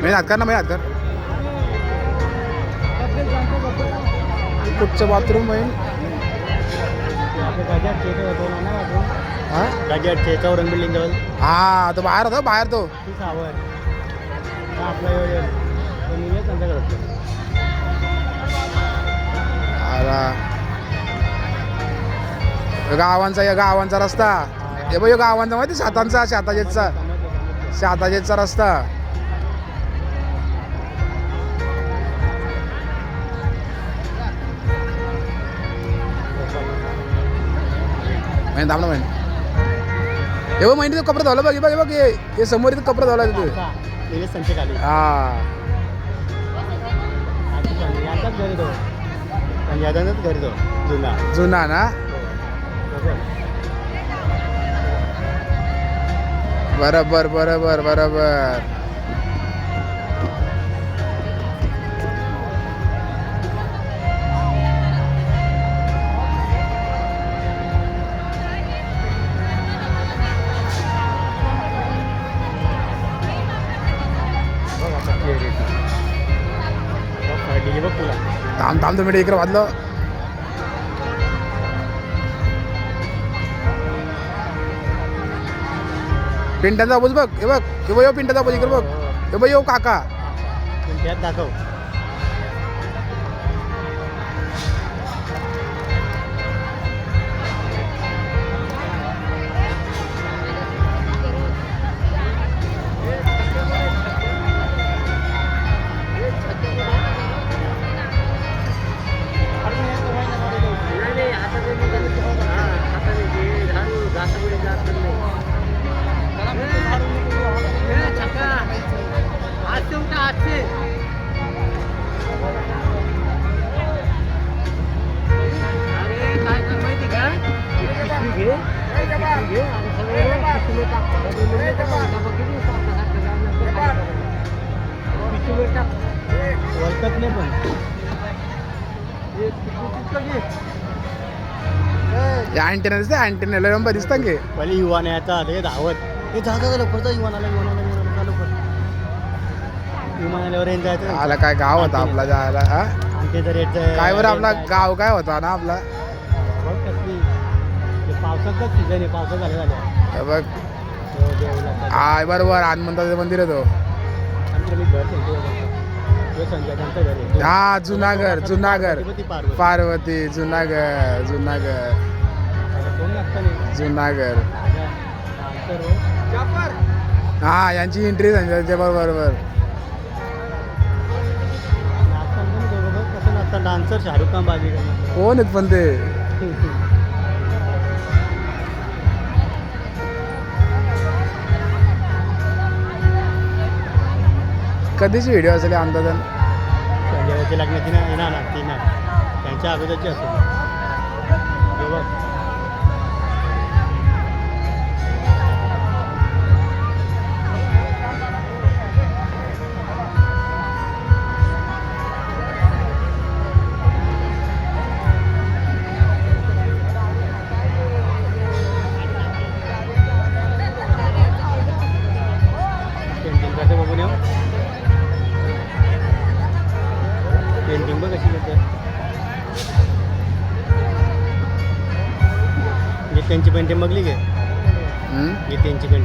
मी हात कर ना, मी हात कर. कुठचं बाथरूम आहे? चौरंग बिल्डिंग जवळ. हा तो बाहेर होतो, बाहेर तो. गावांचा या गावांचा रस्ता हे बघ, गावांचा माहिती सातांचा शाताजेतचा रस्ता. थांब ना महिने हे बघ, महिने कपडे धुवला बघ, बघ हे समोर इथं कपडे धुवला तिथे. हा जुना ना. बरोबर बरोबर बरोबर. थांब थांब 2 मिनिट इकडे वाजलं. पिंट्याचा आवाज बघ, हे बघ, हे बघ, पिंट्याचा आवाज इकडे बघ, हे बघ, येऊ काका दाखव. अँटेना दिसते, अँटेना नंबर दिसता की पहिले युवाने आता ते धावत हे जागा लवकर विमानाला रेंज जायचं. आला काय गाव होता आपला जायला? काय बरं आपला गाव काय होता ना आपला? पावसाचा सीझन आहे, पावसात झाले बघ. हा बरोबर, हनुमंताचं मंदिर आहे तो. हा जुनागड, जुनागड पार्वती, जुनागड जुनागड जुनागड. हा यांची एंट्री त्यांच्या बरोबर. डान्सर शाहरुख खान बाजी कोण आहेत पण ते? कधीची व्हिडिओ असेल अंदाजन? संजयची लग्नाची ना येणार ना ती ना त्यांच्या अगोदरची असेल. पेंटिंग बघ कशी करते. त्यांची पेंटिंग बघली गे, त्यांची पेंटिंग